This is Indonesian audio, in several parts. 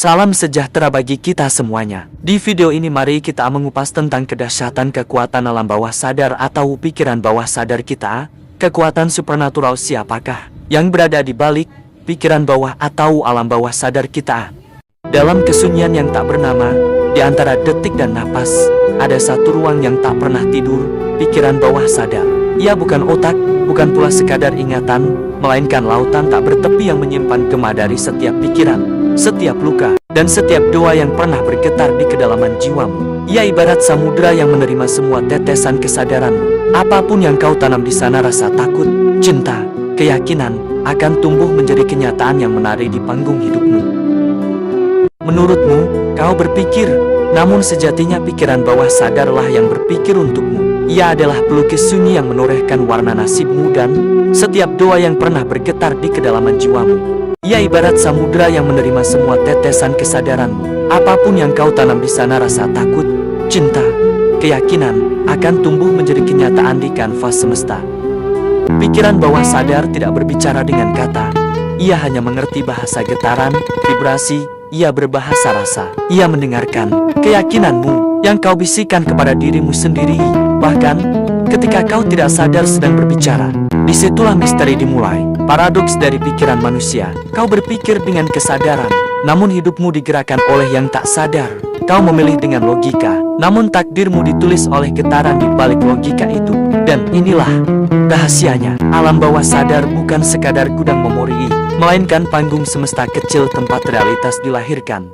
Salam sejahtera bagi kita semuanya. Di video ini mari kita mengupas tentang kedahsyatan kekuatan alam bawah sadar atau pikiran bawah sadar kita. Kekuatan supernatural siapakah yang berada di balik pikiran bawah atau alam bawah sadar kita? Dalam kesunyian yang tak bernama, di antara detik dan napas, ada satu ruang yang tak pernah tidur, pikiran bawah sadar. Ia bukan otak, bukan pula sekadar ingatan, melainkan lautan tak bertepi yang menyimpan gema dari setiap pikiran, setiap luka, dan setiap doa yang pernah bergetar di kedalaman jiwamu. Ia ibarat samudera yang menerima semua tetesan kesadaranmu. Apapun yang kau tanam di sana, rasa takut, cinta, keyakinan, akan tumbuh menjadi kenyataan yang menari di panggung hidupmu. Menurutmu, kau berpikir, namun sejatinya pikiran bawah sadarlah yang berpikir untukmu. Ia adalah pelukis sunyi yang menorehkan warna nasibmu dan setiap doa yang pernah bergetar di kedalaman jiwamu. Ia ibarat samudera yang menerima semua tetesan kesadaranmu. Apapun yang kau tanam di sana, rasa takut, cinta, keyakinan, akan tumbuh menjadi kenyataan di kanvas semesta. Pikiran bawah sadar tidak berbicara dengan kata. Ia hanya mengerti bahasa getaran, vibrasi. Ia berbahasa rasa. Ia mendengarkan keyakinanmu yang kau bisikan kepada dirimu sendiri. Bahkan, ketika kau tidak sadar sedang berbicara, disitulah misteri dimulai. Paradoks dari pikiran manusia. Kau berpikir dengan kesadaran, namun hidupmu digerakkan oleh yang tak sadar. Kau memilih dengan logika, namun takdirmu ditulis oleh getaran di balik logika itu. Dan inilah rahasianya. Alam bawah sadar bukan sekadar gudang memori, melainkan panggung semesta kecil tempat realitas dilahirkan.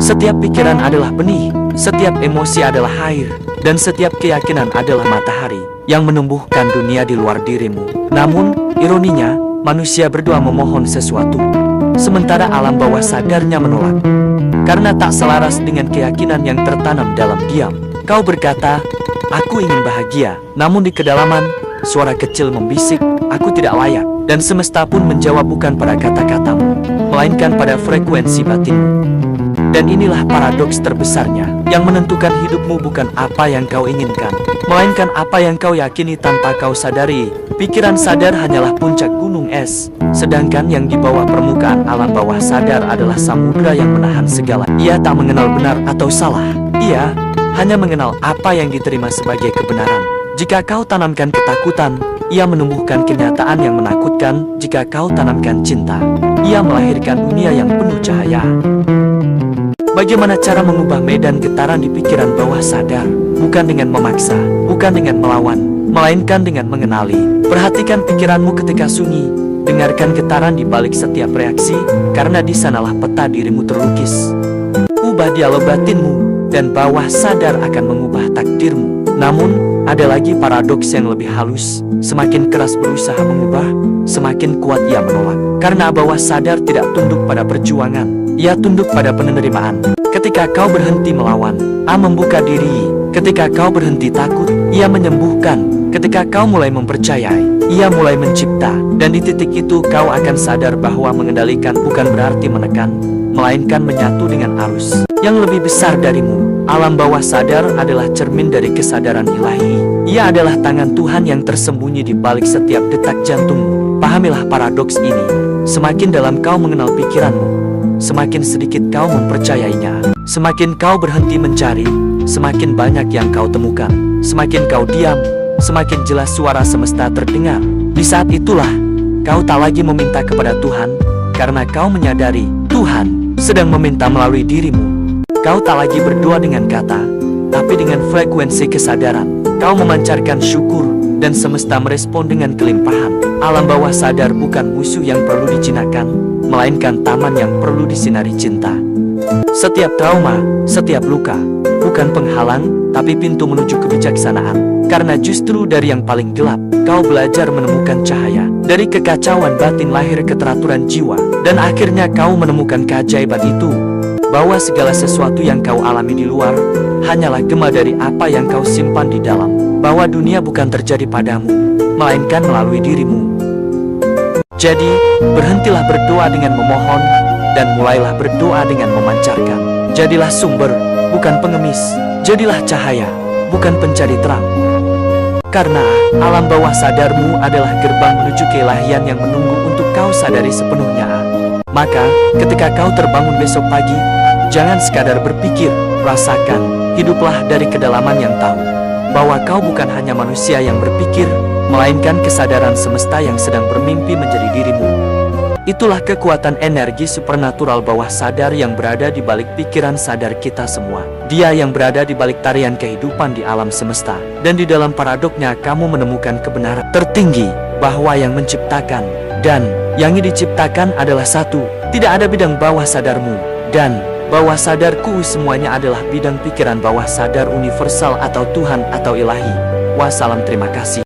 Setiap pikiran adalah benih, setiap emosi adalah air, dan setiap keyakinan adalah matahari yang menumbuhkan dunia di luar dirimu. Namun, ironinya, manusia berdoa memohon sesuatu, sementara alam bawah sadarnya menolak. Karena tak selaras dengan keyakinan yang tertanam dalam diam. Kau berkata, aku ingin bahagia, namun di kedalaman, suara kecil membisik, aku tidak layak. Dan semesta pun menjawab bukan pada kata-katamu, melainkan pada frekuensi batinmu. Dan inilah paradoks terbesarnya, yang menentukan hidupmu bukan apa yang kau inginkan, melainkan apa yang kau yakini tanpa kau sadari. Pikiran sadar hanyalah puncak gunung es, sedangkan yang di bawah permukaan alam bawah sadar adalah samudera yang menahan segala. Ia tak mengenal benar atau salah, ia hanya mengenal apa yang diterima sebagai kebenaran. Jika kau tanamkan ketakutan, ia menumbuhkan kenyataan yang menakutkan. Jika kau tanamkan cinta, ia melahirkan dunia yang penuh cahaya. Bagaimana cara mengubah medan getaran di pikiran bawah sadar? Bukan dengan memaksa, bukan dengan melawan, melainkan dengan mengenali. Perhatikan pikiranmu ketika sunyi. Dengarkan getaran di balik setiap reaksi, karena di sanalah peta dirimu terlukis. Ubah dialog batinmu, dan bawah sadar akan mengubah takdirmu. Namun, ada lagi paradoks yang lebih halus. Semakin keras berusaha mengubah, semakin kuat ia menolak. Karena bawah sadar tidak tunduk pada perjuangan, ia tunduk pada penerimaan. Ketika kau berhenti melawan, ia membuka diri. Ketika kau berhenti takut, ia menyembuhkan. Ketika kau mulai mempercayai, ia mulai mencipta. Dan di titik itu kau akan sadar bahwa mengendalikan bukan berarti menekan, melainkan menyatu dengan arus yang lebih besar darimu. Alam bawah sadar adalah cermin dari kesadaran ilahi. Ia adalah tangan Tuhan yang tersembunyi di balik setiap detak jantungmu. Pahamilah paradoks ini. Semakin dalam kau mengenal pikiranmu, semakin sedikit kau mempercayainya. Semakin kau berhenti mencari, semakin banyak yang kau temukan. Semakin kau diam, semakin jelas suara semesta terdengar. Di saat itulah, kau tak lagi meminta kepada Tuhan, karena kau menyadari Tuhan sedang meminta melalui dirimu. Kau tak lagi berdoa dengan kata, tapi dengan frekuensi kesadaran. Kau memancarkan syukur, dan semesta merespon dengan kelimpahan. Alam bawah sadar bukan musuh yang perlu dijinakkan, melainkan taman yang perlu disinari cinta. Setiap trauma, setiap luka, bukan penghalang, tapi pintu menuju kebijaksanaan. Karena justru dari yang paling gelap, kau belajar menemukan cahaya. Dari kekacauan batin lahir keteraturan jiwa, dan akhirnya kau menemukan keajaiban itu, bahwa segala sesuatu yang kau alami di luar hanyalah gema dari apa yang kau simpan di dalam. Bahwa dunia bukan terjadi padamu, melainkan melalui dirimu. Jadi, berhentilah berdoa dengan memohon, dan mulailah berdoa dengan memancarkan. Jadilah sumber, bukan pengemis. Jadilah cahaya, bukan pencari terang. Karena alam bawah sadarmu adalah gerbang menuju keilahian yang menunggu untuk kau sadari sepenuhnya. Maka, ketika kau terbangun besok pagi, jangan sekadar berpikir, rasakan, hiduplah dari kedalaman yang tahu bahwa kau bukan hanya manusia yang berpikir, melainkan kesadaran semesta yang sedang bermimpi menjadi dirimu. Itulah kekuatan energi supernatural bawah sadar yang berada di balik pikiran sadar kita semua. Dia yang berada di balik tarian kehidupan di alam semesta. Dan di dalam paradoknya kamu menemukan kebenaran tertinggi bahwa yang menciptakan dan yang diciptakan adalah satu. Tidak ada bidang bawah sadarmu dan bawah sadarku, semuanya adalah bidang pikiran bawah sadar universal atau Tuhan atau ilahi. Wassalam, terima kasih.